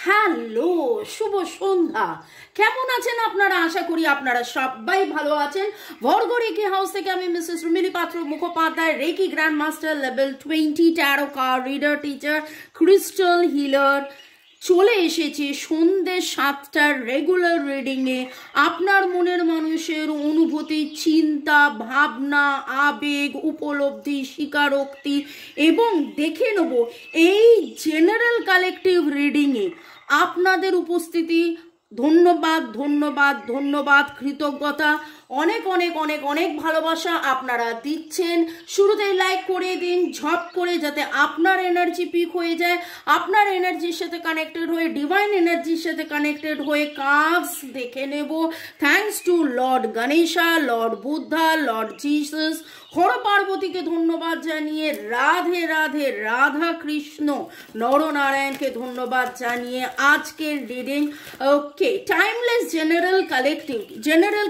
Hello, শুভ সন্ধ্যা। কেমন আছেন আপনারা? আশা করি আপনারা সবাই ভালো আছেন। ভর্গ রেকি হাউস থেকে আমি Mrs Rumili Patra Mukhopadhyay, reiki grand master level 20 tarot card reader teacher, crystal healer, চলে এসেছি সন্ধ্যে 7টার রেগুলার রিডিংয়ে। আপনার মনের মানুষের অনুভূতি, চিন্তা, ভাবনা, আবেগ, উপলব্ধি, স্বীকারোক্তি এবং দেখে নেব এই জেনারেল কালেকটিভ রিডিংয়ে আপনাদের উপস্থিতি। ধন্যবাদ ধন্যবাদ ধন্যবাদ, কৃতজ্ঞতা, অনেক অনেক অনেক অনেক ভালোবাসা আপনারা দিচ্ছেন। শুরুতেই লাইক করে দিন ঝপ করে, যাতে আপনার এনার্জি পিক হয়ে যায়, আপনার এনার্জির সাথে কানেক্টেড হয়ে, ডিভাইন এনার্জির সাথে কানেক্টেড হয়ে কাজ দেখে নেব। Thanks to lord Ganesha, lord Buddha, lord Jesus, Har পার্বতীকে ধন্যবাদ জানিয়ে, রাধে রাধে রাধা কৃষ্ণ নরনারায়ণকে ধন্যবাদ জানিয়ে আজকের রিডিং ওকে টাইমলেস জেনারেল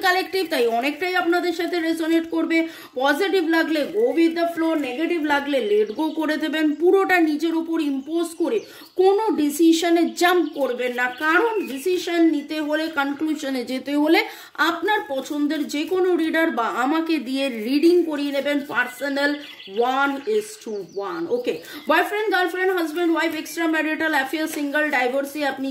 কালেকটিভ তাই অনেকটাই আপনাদের সাথে রেজোনেট করবে। পজিটিভ লাগলে go with the flow, negative লাগলে লেট গো করে দেবেন। পুরোটা নিজের উপর ইম্পোজ করে কোনো ডিসিশনে জাম্প করবেন না, কারণ ডিসিশন নিতে হলে, কনক্লুশনে যেতে হলে আপনার পছন্দের যে কোনো রিডার বা আমাকে দিয়ে রিডিং করিয়ে নেবেন personal 1:1। Okay, boyfriend, girlfriend, husband, wife, extra marital affair, single, divorcee, আপনি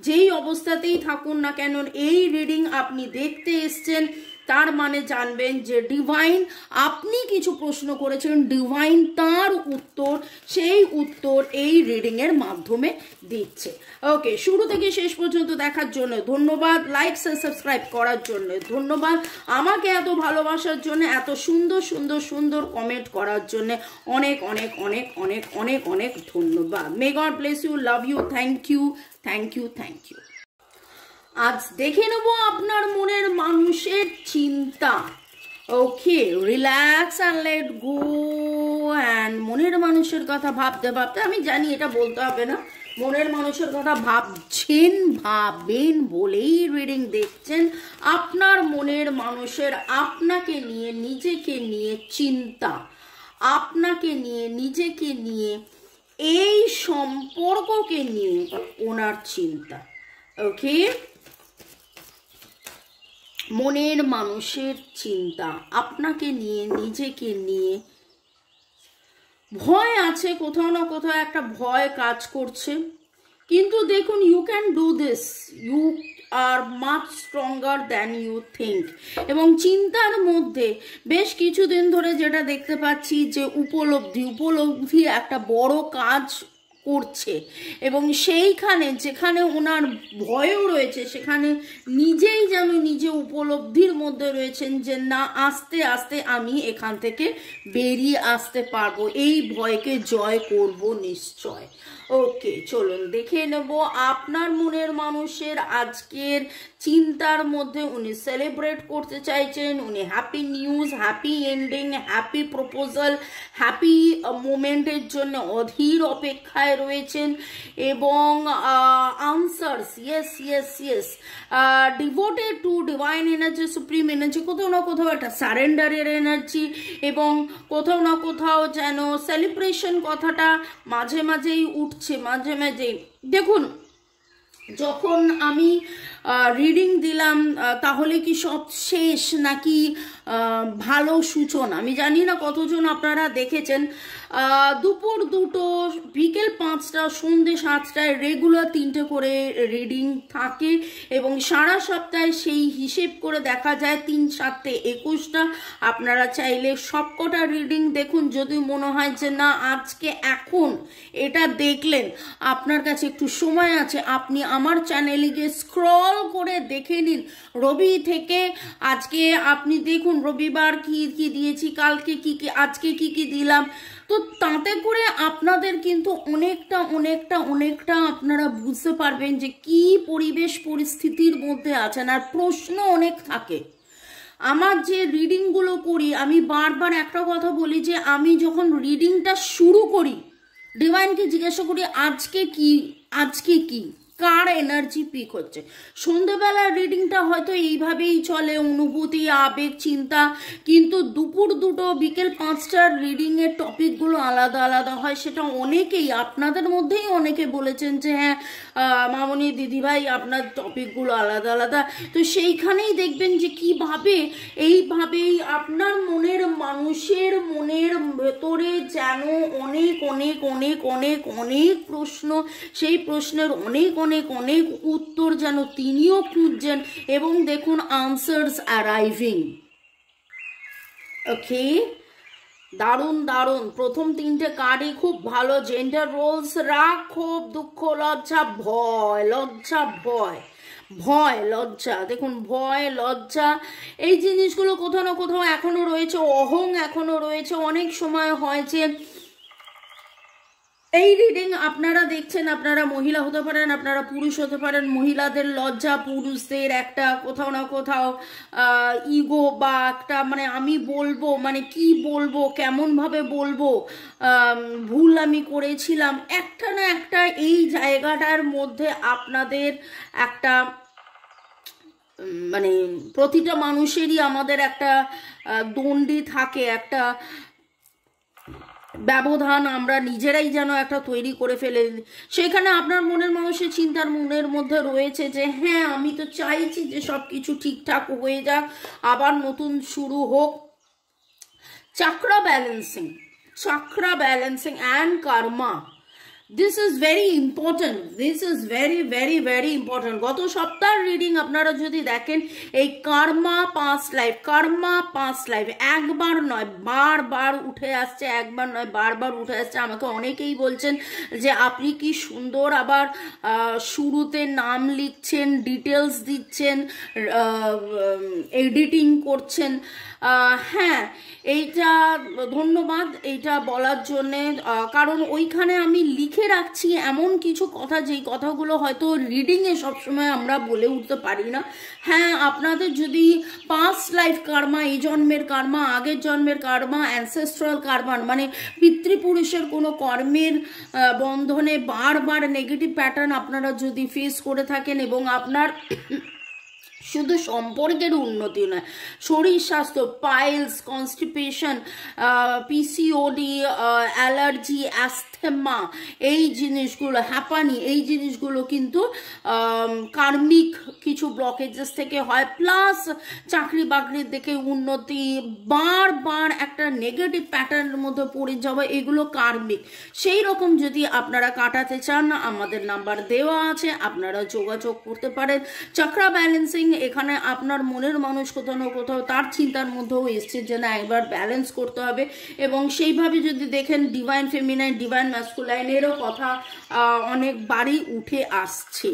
যেই অবস্থাতেই থাকুন না কেন, এই রিডিং আপনি দেখতে এসছেন, তার মানে জানবেন যে ডিভাইন, আপনি কিছু প্রশ্ন করেছেন, ডিভাইন তার উত্তর, সেই উত্তর এই রিডিং এর মাধ্যমে দিচ্ছে। ওকে, শুরু থেকে শেষ পর্যন্ত দেখার জন্য ধন্যবাদ, লাইক সাবস্ক্রাইব করার জন্য ধন্যবাদ, আমাকে এত ভালোবাসার জন্য, এত সুন্দর সুন্দর সুন্দর কমেন্ট করার জন্য অনেক অনেক অনেক অনেক অনেক অনেক ধন্যবাদ। May God bless you, love you, thank you thank you thank you. আজ দেখে নেব আপনার মনের মানুষের চিন্তা। Okay, relax and let go. And মনের মানুষের কথা ভাবতে ভাবতে, আমি জানি এটা বলতে হবে না, মনের মানুষের কথা ভাবছেন, ভাবেন বলেই রিডিং দেখছেন। আপনার মনের মানুষের আপনাকে নিয়ে, নিজেকে নিয়ে চিন্তা, আপনাকে নিয়ে, নিজেকে নিয়ে, এই সম্পর্ককে নিয়ে ওনার চিন্তা। ওকে, মনের মানুষের চিন্তা, আপনাকে নিয়ে, নিজেকে নিয়ে, ভয় আছে, কোথাও না কোথাও একটা ভয় কাজ করছে, কিন্তু দেখুন, you can do this, you are much stronger than you think. এবং চিন্তার মধ্যে বেশ কিছুদিন ধরে যেটা দেখতে পাচ্ছি যে উপলব্ধি একটা বড় কাজ করছে, এবং সেইখানে যেখানে ওনার ভয়ও রয়েছে, সেখানে নিজেই যেন নিজে উপলব্ধির মধ্যে রয়েছেন যে না, আস্তে আস্তে আমি এখান থেকে বেরিয়ে আসতে পারবো, এই ভয়কে জয় করব নিশ্চয়। ওকে, চলুন দেখে নেব আপনার মনের মানুষের আজকের চিন্তার মধ্যে। উনি সেলিব্রেট করতে চাইছেন, উনি happy news, happy ending, happy proposal, happy মোমেন্টের জন্য অধীর অপেক্ষায় রয়েছেন, এবং answers, yes yes yes, devoted to divine energy, supreme energy, কোথাও না কোথাও একটা সারেন্ডারের এনার্জি, এবং কোথাও না কোথাও যেন সেলিব্রেশন কথাটা মাঝে মাঝেই উঠছে, মাঝে মাঝেই। দেখুন, যখন আমি রিডিং দিলাম তাহলে কি সব শেষ নাকি ভালো সূচনা, আমি জানি না কতজন আপনারা দেখেছেন। দুপুর 2টো, বিকেল 5টা, সন্ধ্যে 7টায় রেগুলার 3টে করে রিডিং থাকে, এবং সারা সপ্তাহে সেই হিসেব করে দেখা যায় 3 7 21টা। আপনারা চাইলে সবকটা রিডিং দেখুন, যদি মনে হয় যে না আজকে এখন এটা দেখলেন, আপনার কাছে একটু সময় আছে, আপনি আমার চ্যানেলে গিয়ে স্ক্রল করে দেখে নিন। রবি থেকে আজকে আপনি দেখুন রবিবার কি কি দিয়েছি, কালকে কি কি, আজকে কি কি দিলাম, তো তাতে করে আপনাদের কিন্তু অনেকটা অনেকটা অনেকটা আপনারা বুঝতে পারবেন যে কি পরিবেশ পরিস্থিতির মধ্যে আছেন। আর প্রশ্ন অনেক থাকে। আমার যে রিডিংগুলো করি, আমি বারবার একটা কথা বলি যে আমি যখন রিডিংটা শুরু করি, ডিভাইনকে জিজ্ঞাসা করি আজকে কি, আজকে কি, কার এনার্জি পিক হচ্ছে। সন্ধ্যেবেলার রিডিংটা হয়তো এইভাবেই চলে, অনুভূতি, আবেগ, চিন্তা, কিন্তু দুপুর 2টো বিকেল 5টার রিডিংয়ের টপিকগুলো আলাদা আলাদা হয়। সেটা অনেকেই আপনাদের মধ্যেই অনেকে বলেছেন যে হ্যাঁ মামনি দিদিভাই আপনার টপিকগুলো আলাদা আলাদা। তো সেইখানেই দেখবেন যে কিভাবে এইভাবেই আপনার মনের মানুষের মনের ভেতরে যেন অনেক অনেক অনেক অনেক অনেক প্রশ্ন, সেই প্রশ্নের অনেক অনেক অনেক উত্তর যেন তিনিও খুঁজছেন, এবং দেখুন আনসার্স অ্যারাইভিং। ওকে, দারুণ দারুণ। প্রথম 3টে কার্ডই খুব ভালো। জেন্ডার রোলস, রাগ, ক্ষোভ, দুঃখ, লজ্জা, ভয়। লজ্জা, ভয়, ভয়, লজ্জা। দেখুন ভয়, লজ্জা, এই জিনিসগুলো কোথাও না কোথাও এখনো রয়েছে। অহং এখনো রয়েছে। অনেক সময় হয় যে এই রিডিং আপনারা দেখছেন, আপনারা মহিলা হতে পারেন, আপনারা পুরুষ হতে পারেন। মহিলাদের লজ্জা, পুরুষদের একটা কোথাও না কোথাও ইগো বা একটা মানে আমি বলবো, মানে কি বলবো, কেমন ভাবে বলবো, ভুল আমি করেছিলাম, একটা না একটা এই জায়গাটার মধ্যে আপনাদের একটা মানে প্রতিটা মানুষেরই আমাদের একটা দণ্ডি থাকে, একটা ব্যবধান আমরা নিজেরাই যেন একটা তৈরি করে ফেলে। সেখানে আপনার মনের মানুষের চিন্তার মনের মধ্যে রয়েছে যে হ্যাঁ আমি তো চাইছি যে সব কিছু ঠিকঠাক হয়ে যাক, আবার নতুন শুরু হোক। Chakra balancing, chakra balancing and karma, this is very important, this is very very very important. গত সপ্তাহের রিডিং আপনারা যদি দেখেন, এই karma past life, karma past life একবার নয় বারবার উঠে আসছে, একবার নয় বারবার উঠে আসছে। আমাকে অনেকেই বলছেন যে আপনি কি সুন্দর আবার শুরুতে নাম লিখছেন, ডিটেলস দিচ্ছেন, এডিটিং করছেন। হ্যাঁ, এইটা ধন্যবাদ এইটা বলার জন্যে, কারণ ওইখানে আমি লিখে রাখছি এমন কিছু কথা যেই কথাগুলো হয়তো রিডিংয়ে সবসময় আমরা বলে উঠতে পারি না। হ্যাঁ, আপনাদের যদি পাস্ট লাইফ কার্মা, এই জন্মের কার্মা, আগের জন্মের কার্মা, অ্যানসেস্ট্রাল কার্মা, মানে পিতৃপুরুষের কোনো কর্মের বন্ধনে বারবার নেগেটিভ প্যাটার্ন আপনারা যদি ফেস করে থাকেন, এবং আপনার শুধু সম্পর্কের উন্নতি নয়, শরীর স্বাস্থ্য, পাইলস, কনস্টিপেশন, পিসিওডি, অ্যালার্জি, অ্যাস্থেমা, এই জিনিসগুলো, হ্যাপানি, এই জিনিসগুলো কিন্তু কার্মিক কিছু ব্লকেজেস থেকে হয়। প্লাস চাকরি বাকরির দিকে উন্নতি, বারবার একটা নেগেটিভ প্যাটার্নের মধ্যে পড়ে যাওয়া, এগুলো কার্মিক। সেই রকম যদি আপনারা কাটাতে চান, আমাদের নাম্বার দেওয়া আছে, আপনারা যোগাযোগ করতে পারেন। চক্রা ব্যালেন্সিং, এখানে আপনার মনের মানুষ কোথাও না কোথাও তার চিন্তার মধ্যেও এসছে যে না একবার ব্যালেন্স করতে হবে, এবং সেইভাবে যদি দেখেন ডিভাইন ফেমিনাইন, ডিভাইন ম্যাসকুলাইনেরও কথা অনেকবারই উঠে আসছে।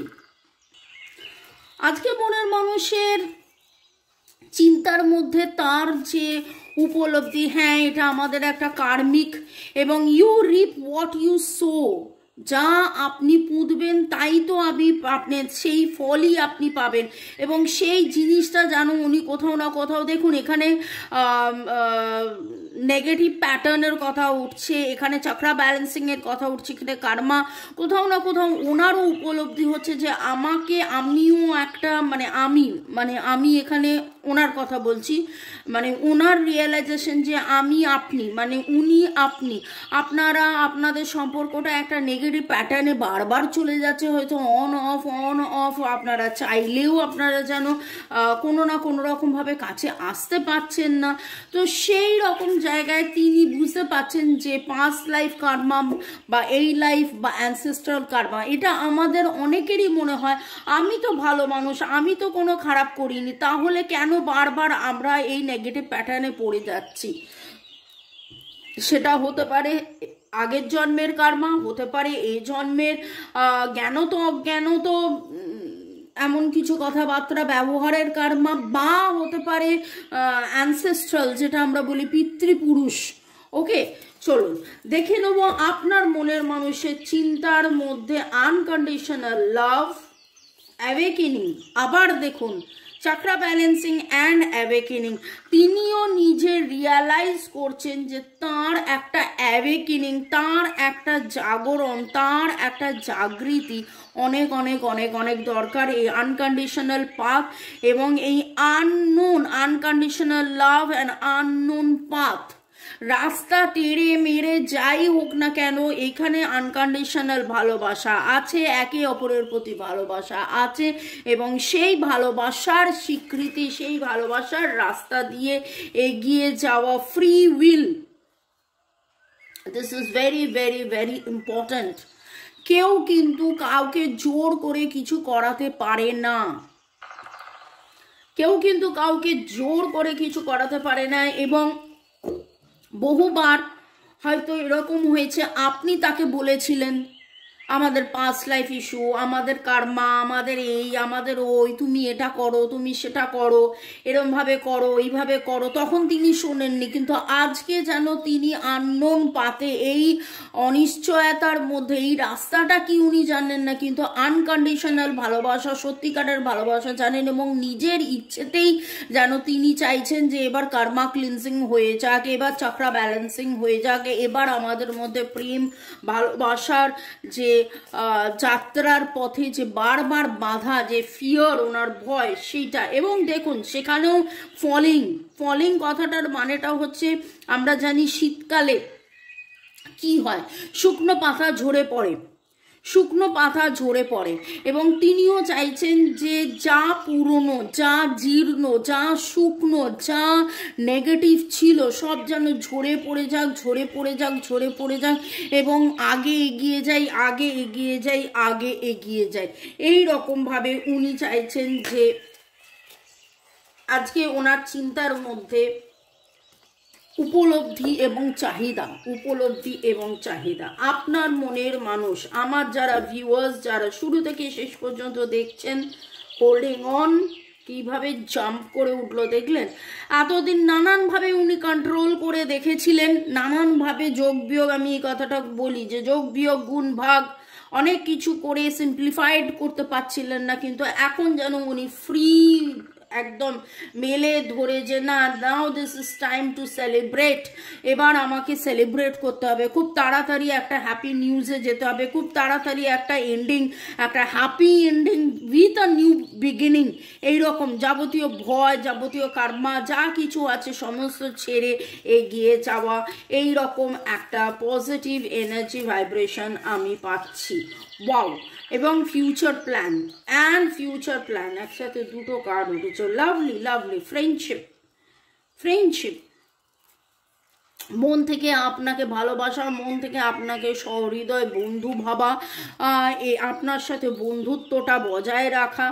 আজকে মনের মানুষের চিন্তার মধ্যে তার যে উপলব্ধি, হ্যাঁ এটা আমাদের একটা কার্মিক, এবং you reap what you sow, যা আপনি পুঁতবেন তাই তো আপনি সেই ফলই আপনি পাবেন। এবং সেই জিনিসটা জানো উনি কোথাও না কোথাও, দেখুন এখানে নেগেটিভ প্যাটার্নের কথা উঠছে, এখানে চক্রা ব্যালেন্সিংয়ের কথা উঠছে, এখানে কার্মা, কোথাও না কোথাও ওনারও উপলব্ধি হচ্ছে যে আমাকে, আমিও একটা আমি এখানে ওনার কথা বলছি, মানে ওনার রিয়েলাইজেশন যে আমি আপনি, মানে উনি আপনি, আপনারা আপনাদের সম্পর্কটা একটা নেগেটিভ প্যাটার্নে বারবার চলে যাচ্ছে, হয়তো অন অফ, আপনারা চাইলেও আপনারা যেন কোনো না কোনো রকমভাবে কাছে আসতে পারছেন না। তো সেই রকম জায়গায় তিনি বুঝতে পারছেন যে পাস্ট লাইফ কার্মা বা এই লাইফ বা অ্যানসেস্ট্রাল কার্মা, এটা আমাদের অনেকেরই মনে হয় আমি তো ভালো মানুষ, আমি তো কোনো খারাপ করিনি, তাহলে কেন বারবার আমরা এই নেগেটিভ প্যাটার্নে পড়ে যাচ্ছি। সেটা হতে পারে আগের জন্মের কার্মা, হতে পারে এই জন্মের জ্ঞানত অজ্ঞানত এমন কিছু কথাবার্তা ব্যবহারের কার্মা, বা হতে পারে অ্যানসেস্ট্রাল, যেটা আমরা বলি পিতৃপুরুষ। ওকে, চলুন দেখে নেব আপনার মনের মানুষের চিন্তার মধ্যে আনকন্ডিশনাল লাভ, অ্যাওয়েকেনিং। আবার দেখুন চক্রা ব্যালেন্সিং অ্যান্ড অ্যাওয়েকেনিং, তিনিও নিজে রিয়ালাইজ করছেন যে তার একটা অ্যাওয়েকেনিং, তার একটা জাগরণ, তার একটা জাগৃতি অনেক অনেক অনেক অনেক দরকার এই আনকন্ডিশনাল পাথ এবং এই unconditional love and unknown path. রাস্তা টেড়ে মেরে যাই হোক না কেন, এখানে আনকন্ডিশনাল ভালোবাসা আছে, একে অপরের প্রতি ভালোবাসা আছে এবং সেই ভালোবাসার স্বীকৃতি, সেই ভালোবাসার রাস্তা দিয়ে এগিয়ে যাওয়া free will, this is very very very important. কেউ কিন্তু কাউকে জোর করে কিছু করাতে পারে না, কেউ কিন্তু কাউকে জোর করে কিছু করাতে পারে না। এবং বহুবার হয়তো এরকম হয়েছে, আপনি তাকে বলেছিলেন আমাদের পাস্ট লাইফ ইস্যু, আমাদের কার্মা, আমাদের এই, আমাদের ওই, তুমি এটা করো, তুমি সেটা করো, এরমভাবে করো, এইভাবে করো, তখন তিনি শোনেননি। কিন্তু আজকে যেন তিনি আননোন পাতে, এই অনিশ্চয়তার মধ্যে, এই রাস্তাটা কি উনি জানেন না, কিন্তু আনকন্ডিশনাল ভালোবাসা, সত্যিকারের ভালোবাসা জানেন এবং নিজের ইচ্ছেতেই যেন তিনি চাইছেন যে এবার কার্মা ক্লিনজিং হয়ে যাক, এবার চক্রা ব্যালেন্সিং হয়ে যাক, এবার আমাদের মধ্যে প্রেম ভালোবাসার যে যাত্রার পথে যে বারবার বাধা, যে ফিয়ার, ওনার ভয়, সেইটা। এবং দেখুন সেখানেও ফলিং কথাটার মানেটা হচ্ছে, আমরা জানি শীতকালে কি হয়, শুকনো পাতা ঝরে পড়ে, শুকনো পাতা ঝরে পড়ে এবং তিনিও চাইছেন যে যা পুরনো, যা জীর্ণ, যা শুকনো, যা নেগেটিভ ছিল সব যেন ঝরে পড়ে যাক, ঝরে পড়ে যাক, ঝরে পড়ে যাক এবং আগে এগিয়ে যাই, আগে এগিয়ে যাই, আগে এগিয়ে যাই। এই রকমভাবে উনি চাইছেন যে আজকে ওনার চিন্তার মধ্যে উপলব্ধি এবং চাহিদা, উপলব্ধি এবং চাহিদা। আপনার মনের মানুষ, আমার যারা ভিউয়ার্স, যারা শুরু থেকে শেষ পর্যন্ত দেখছেন, হোল্ডিং অন, কিভাবে জাম্প করে উঠলো দেখলেন। এতদিন নানানভাবে উনি কন্ট্রোল করে দেখেছিলেন, নানানভাবে যোগ বিয়োগ, আমি এই কথাটা বলি যে যোগ বিয়োগ গুণ ভাগ অনেক কিছু করে সিম্পলিফাইড করতে পারছিলেন না, কিন্তু এখন যেন উনি ফ্রি একদম মেলে ধরে যে না, now this is time to celebrate, এবার আমাকে সেলিব্রেট করতে হবে, খুব তাড়াতাড়ি একটা হ্যাপি নিউজে যেতে হবে, খুব তাড়াতাড়ি একটা এন্ডিং, একটা happy ending with a new beginning. এইরকম যাবতীয় ভয়, যাবতীয় কার্মা যা কিছু আছে সমস্ত ছেড়ে এগিয়ে যাওয়া, এই রকম একটা পজিটিভ এনার্জি ভাইব্রেশন আমি পাচ্ছি। ওয়াও। এবং ফিউচার প্ল্যান একসাথে দুটো কার্ড উঠেছে, লাভলি লাভলি। ফ্রেন্ডশিপ, মন থেকে আপনাকে ভালোবাসা, মন থেকে আপনাকে সহৃদয় বন্ধু ভাবা, আপনার সাথে বন্ধুত্বটা বজায় রাখা।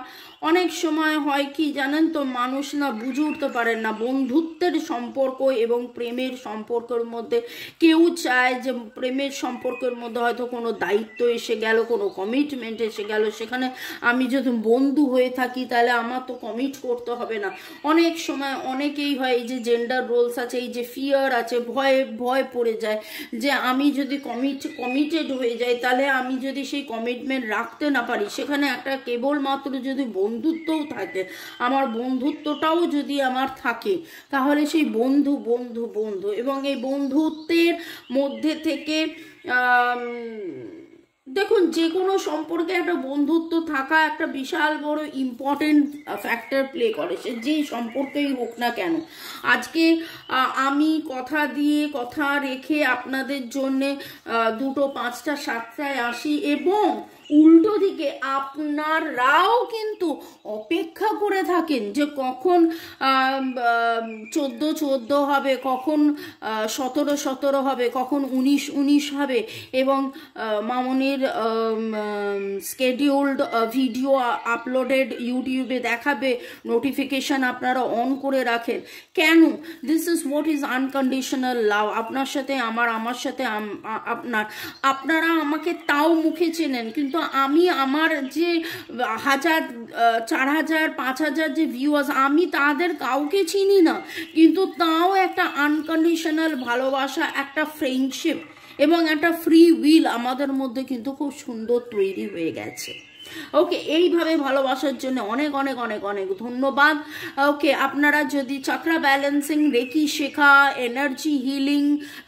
অনেক সময় হয় কি জানেন তো, মানুষ না বুঝে উঠতে পারেন না বন্ধুত্বের সম্পর্ক এবং প্রেমের সম্পর্কের মধ্যে। কেউ চায় যে প্রেমের সম্পর্কের মধ্যে হয়তো কোনো দায়িত্ব এসে গেল, কোনো কমিটমেন্ট এসে গেল, সেখানে আমি যদি বন্ধু হয়ে থাকি তাহলে আমার তো কমিট করতে হবে না। অনেক সময় অনেকেই হয়, এই যে জেন্ডার রোলস আছে, এই যে ফিয়ার আছে, ভয় পড়ে যায় যে আমি যদি কমিটেড হয়ে যাই, তাহলে আমি যদি সেই কমিটমেন্ট রাখতে না পারি, সেখানে একটা কেবলমাত্র যদি বন্ধুত্বও থাকে, আমার বন্ধুত্বটাও যদি আমার থাকে, তাহলে সেই বন্ধু এবং এই বন্ধুত্বের মধ্যে থেকে দেখুন, যে কোনো সম্পর্কে একটা বন্ধুত্ব থাকা একটা বিশাল বড় ইম্পর্টেন্ট ফ্যাক্টর প্লে করে, সে যেই সম্পর্কেই হোক না কেন। আজকে আমি কথা দিয়ে কথা রেখে আপনাদের জন্যে 2টো 5টা 7টায় আসি এবং উল্টো দিকে আপনারাও কিন্তু অপেক্ষা করে থাকেন যে কখন 14 হবে, কখন 17 হবে, কখন 19 হবে এবং মামনির স্কেডিউলড ভিডিও আপলোডেড ইউটিউবে দেখাবে, নোটিফিকেশন আপনারা অন করে রাখেন কেন? This is what is unconditional love. আপনার সাথে আমার সাথে আপনারা আমাকে তাও মুখে চেনেন, কিন্তু আমি আমার যে 1000, 4000, 5000 যে ভিউয়ার্স, আমি তাদের কাউকে চিনি না, কিন্তু তাও একটা আনকন্ডিশনাল ভালোবাসা, একটা ফ্রেন্ডশিপ এবং একটা ফ্রি উইল আমাদের মধ্যে কিন্তু খুব সুন্দর তৈরি হয়ে গেছে। ওকে, এইভাবে ভালোবাসার জন্য অনেক অনেক অনেক অনেক ধন্যবাদ। ওকে, আপনারা যদি চাকরা ব্যালেন্সিং, রেকি শেখা, এনার্জি হিলিং,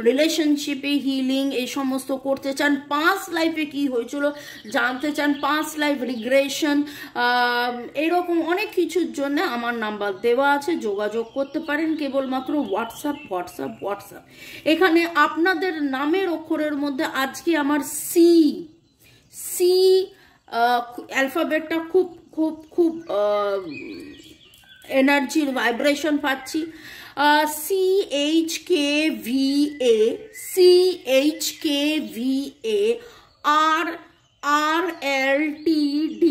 রিলেশনশিপে হিলিং এই সমস্ত করতে চান, পাস্ট লাইফে কি হয়েছিল জানতে চান, পাস্ট লাইফ রিগ্রেশন, এরকম অনেক কিছুর জন্য আমার নাম্বার দেওয়া আছে, যোগাযোগ করতে পারেন কেবলমাত্র হোয়াটসঅ্যাপ হোয়াটসঅ্যাপ হোয়াটসঅ্যাপ। এখানে আপনাদের নামের অক্ষরের মধ্যে আজকে আমার সি অ্যালফাবেটটা খুব খুব খুব এনার্জির ভাইব্রেশন পাচ্ছি। CHKVA, CHKVA, RLTD,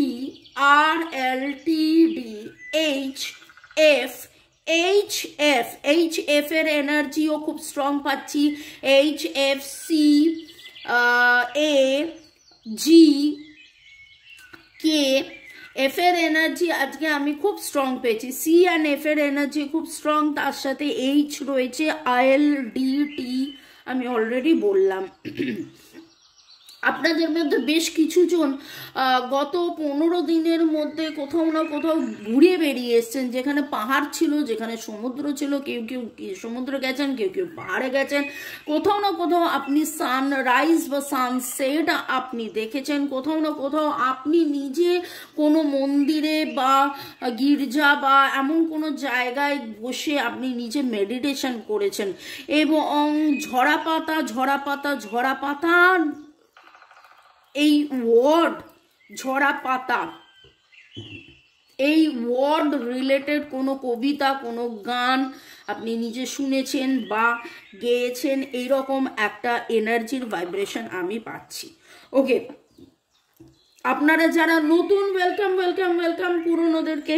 HF এর এনার্জিও খুব স্ট্রং পাচ্ছি, HFCAG, কে এফ এর এনার্জি আজকে আমি খুব স্ট্রং পেয়েছি, সি অ্যান্ড এফ এর এনার্জি খুব স্ট্রং, তার সাথে এইচ রয়েছে, ILDT আমি অলরেডি বললাম। আপনাদের মধ্যে বেশ কিছু জন গত 15 দিনের মধ্যে কোথাও না কোথাও ঘুরে বেরিয়ে এসছেন, যেখানে পাহাড় ছিল, যেখানে সমুদ্র ছিল, কেউ কেউ সমুদ্রে গেছেন, কেউ কেউ পাহাড়ে গেছেন, কোথাও না কোথাও আপনি সানরাইজ বা সানসেট আপনি দেখেছেন, কোথাও না কোথাও আপনি নিজে কোনো মন্দিরে বা গির্জা বা এমন কোনো জায়গায় বসে আপনি নিজে মেডিটেশন করেছেন, এবং ঝরা পাতা এই ওয়ার্ড, ঝরা পাতা, এই ওয়ার্ড রিলেটেড কোনো কবিতা, কোনো গান আপনি নিজে শুনেছেন বা গেয়েছেন, এইরকম একটা এনার্জির ভাইব্রেশন আমি পাচ্ছি। ওকে, আপনারা যারা নতুন, ওয়েলকাম ওয়েলকাম ওয়েলকাম, পুরনোদেরকে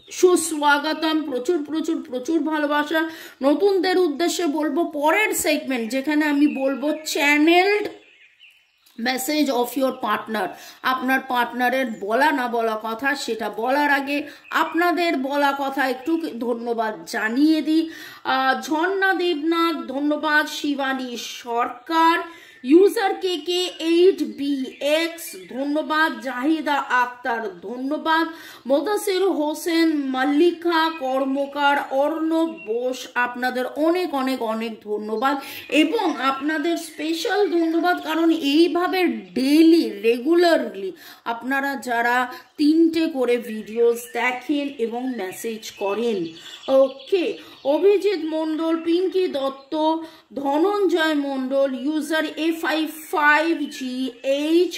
সুস্বাগতম, প্রচুর প্রচুর প্রচুর ভালোবাসা। নতুনদের উদ্দেশ্যে বলবো পরের সেগমেন্ট, যেখানে আমি বলবো চ্যানেলড মেসেজ অফ ইয়োর পার্টনার। আপনার পার্টনারের বলা না বলা কথা, সেটা বলার আগে আপনাদের বলা কথা একটু ধন্যবাদ জানিয়ে দিই। ঝর্ণা দেবনাথ ধন্যবাদ, শিবানী সরকার, ইউজার KK8BX ধন্যবাদ, জাহিদা আক্তার ধন্যবাদ, মোদাসির হোসেন, মল্লিকা কর্মকার, অর্ণব বোস, আপনাদের অনেক অনেক অনেক ধন্যবাদ। এবং আপনাদের স্পেশাল ধন্যবাদ কারণ এইভাবে ডেইলি রেগুলারলি আপনারা যারা 3টে করে ভিডিওস দেখেন এবং মেসেজ করেন। ওকে, অভিজিৎ মণ্ডল, পিঙ্কি দত্ত, ধনঞ্জয় মণ্ডল, ইউজার A55GH,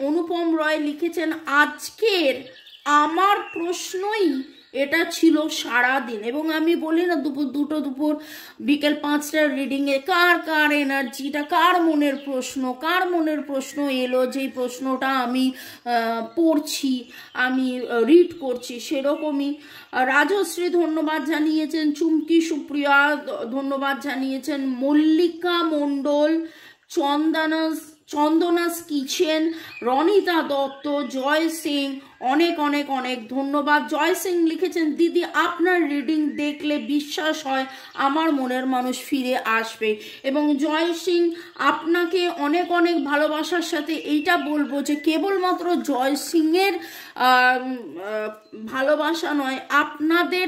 অনুপম রয় লিখেছেন আজকের আমার প্রশ্নই এটা ছিল সারাদিন। এবং আমি বলি না দুপুর বিকেল 5টার রিডিংয়ে কার এনার্জিটা, কার মনের প্রশ্ন এলো, যেই প্রশ্নটা আমি পড়ছি, আমি রিড করছি, সেরকমই। রাজশ্রী ধন্যবাদ জানিয়েছেন, চুমকি সুপ্রিয়া ধন্যবাদ জানিয়েছেন, মল্লিকা মণ্ডল, চন্দনাস কিচেন, রনিতা দত্ত, জয় সিং, অনেক অনেক অনেক ধন্যবাদ। জয় সিং লিখেছেন দিদি আপনার রিডিং দেখলে বিশ্বাস হয় আমার মনের মানুষ ফিরে আসবে। এবং জয় সিং আপনাকে অনেক অনেক ভালোবাসার সাথে এইটা বলবো যে কেবলমাত্র জয় সিংয়ের ভালোবাসা নয়, আপনাদের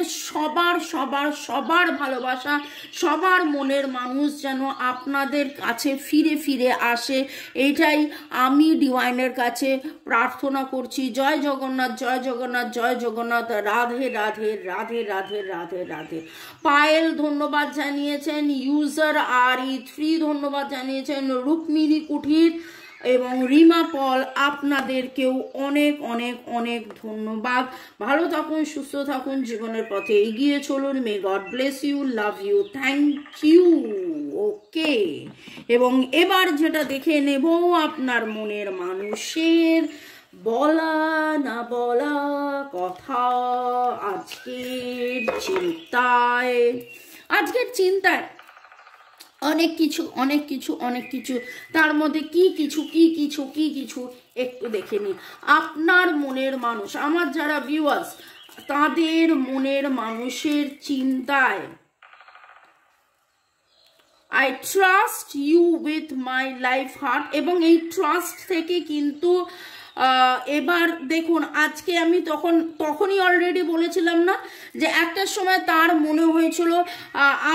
সবার ভালোবাসা, সবার মনের মানুষ যেন আপনাদের কাছে ফিরে ফিরে আসে, এইটাই আমি ডিভাইনের কাছে প্রার্থনা করছি। জয় জগন্নাথ, জয় জগন্নাথ, জয় জগন্নাথ, রাধে রাধে রাধে রাধে রাধে রাধে। পায়েল ধন্যবাদ জানিয়েছেন, ইউজার RE3 ধন্যবাদ জানিয়েছেন, রুক্মিণী কুঠির এবং রিমা পল, আপনাদেরকেও অনেক অনেক অনেক ধন্যবাদ। ভালো থাকুন, সুস্থ থাকুন, জীবনের পথে এগিয়ে চলুন। May God bless you, love you, thank you. Okay, এবং এবার যেটা দেখে নেব আপনার মনের মানুষের বলা না বলা কথা, আজকের চিন্তায় অনেক কিছু, তার মধ্যে কি কিছু একটু দেখে নি। আপনার মনের মানুষ, আমার যারা ভিউয়ার্স, তাদের মনের মানুষের চিন্তায় I trust you with my life heart. এবং এই ট্রাস্ট থেকে কিন্তু এবার দেখুন, আজকে আমি তখনই অলরেডি বলেছিলাম না যে একটা সময় তার মনে হয়েছিল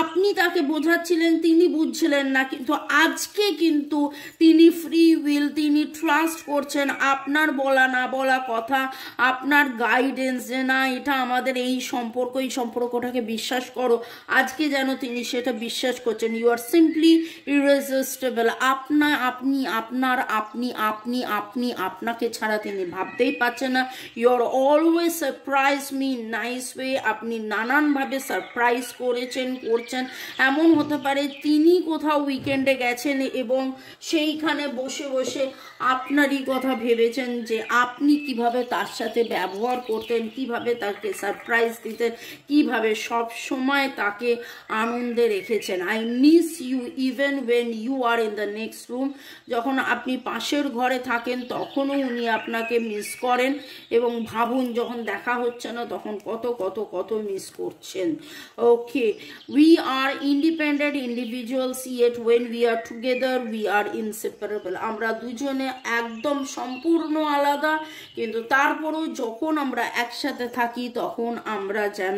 আপনি তাকে বোঝাচ্ছিলেন, তিনি বুঝছিলেন না, কিন্তু আজকে কিন্তু তিনি ফ্রি উইল, তিনি ট্রাস্ট করছেন আপনার বলা না বলা কথা, আপনার গাইডেন্স, যে না এটা আমাদের এই সম্পর্কটাকে বিশ্বাস করো, আজকে যেন তিনি সেটা বিশ্বাস করছেন। You are simply irresistible. আপনাকে ছাড়া তিনি ভাবতেই পারছেন না। You are always surprise me nice way. আপনি নানানভাবে সারপ্রাইজ করছেন। এমন হতে পারে তিনি কোথাও উইকেন্ডে গেছেন এবং সেইখানে বসে বসে আপনারই কথা ভেবেছেন যে আপনি কিভাবে তার সাথে ব্যবহার করতেন, কিভাবে তাকে সারপ্রাইজ দিতেন, কিভাবে সব সময় তাকে আনন্দে রেখেছেন। I miss you even when you are in the next room. যখন আপনি পাশের ঘরে থাকেন তখনও উনি আপনাকে মিস করেন, এবং ভাবুন যখন দেখা হচ্ছে না তখন কত কত কত মিস করছেন। Okay, we are independent individuals, yet when we are together we are inseparable. আমরা দুজনে একদম সম্পূর্ণ আলাদা, কিন্তু তারপরেও যখন আমরা একসাথে থাকি তখন আমরা যেন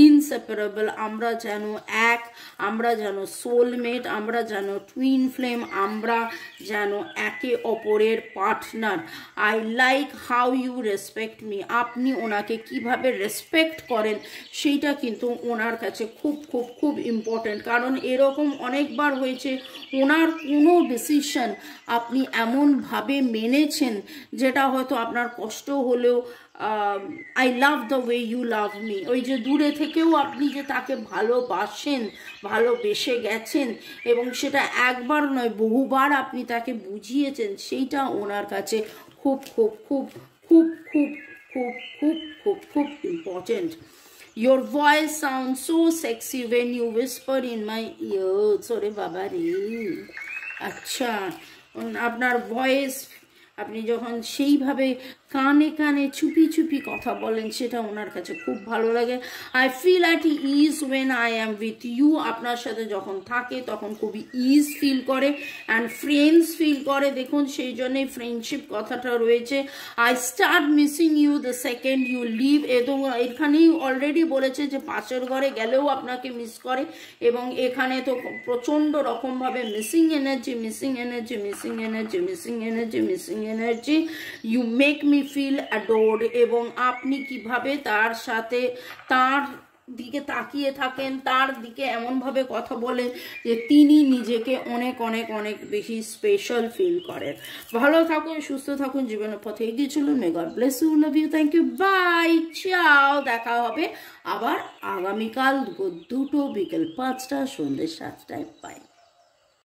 ইনসেপারেবল, আমরা যেন এক, আমরা যেন সোলমেট, আমরা যেন টুইন ফ্লেম, আমরা যেন একে অপরের partner. I like how you respect me. আপনি ওনাকে কিভাবে রেসপেক্ট করেন সেইটা কিন্তু ওনার কাছে খুব খুব খুব ইম্পর্টেন্ট। কারণ এরকম অনেকবার হয়েছে ওনার কোনো ডিসিশন আপনি এমনভাবে মেনেছেন যেটা হয়তো আপনার কষ্ট হলেও I love the way you love me, ওই যে দূরে থেকেও আপনি যে তাকে ভালোবেসে গেছেন এবং সেটা একবার নয় বহুবার আপনি তাকে বুঝিয়েছেন, সেইটা ওনার কাছে খুব খুব খুব খুব খুব খুব খুব খুব খুব important. Your voice sounds so sexy when you whisper in my ears. ওরে বাবা রে, আচ্ছা, আপনার ভয়েস, আপনি যখন সেইভাবে কানে কানে চুপি চুপি কথা বলেন সেটা ওনার কাছে খুব ভালো লাগে। I feel at ease when I am with you. আপনার সাথে যখন থাকে তখন খুবই ইজ ফিল করে অ্যান্ড ফ্রেন্ডস ফিল করে। দেখুন সেই জন্যই ফ্রেন্ডশিপ কথাটা রয়েছে। I start missing you the second you leave. এবং এখানেই অলরেডি বলেছে যে পাশের ঘরে গেলেও আপনাকে মিস করে, এবং এখানে তো প্রচণ্ড রকমভাবে missing energy. You make me feel adored. এবং আপনি কিভাবে তার সাথে তার দিকে তাকিয়ে থাকেন, তার দিকে এমনভাবে কথা বলেন যে তিনি নিজেকে অনেক অনেক অনেক বেশি স্পেশাল ফিল করেন। ভালো থাকুন, সুস্থ থাকুন, জীবনের পথে এগিয়ে চলুন। May God bless you, love you, thank you, bye, ciao. দেখা হবে আবার আগামীকাল দুটো বিকেল 5টা, সন্ধ্যে 7টায়। বাই।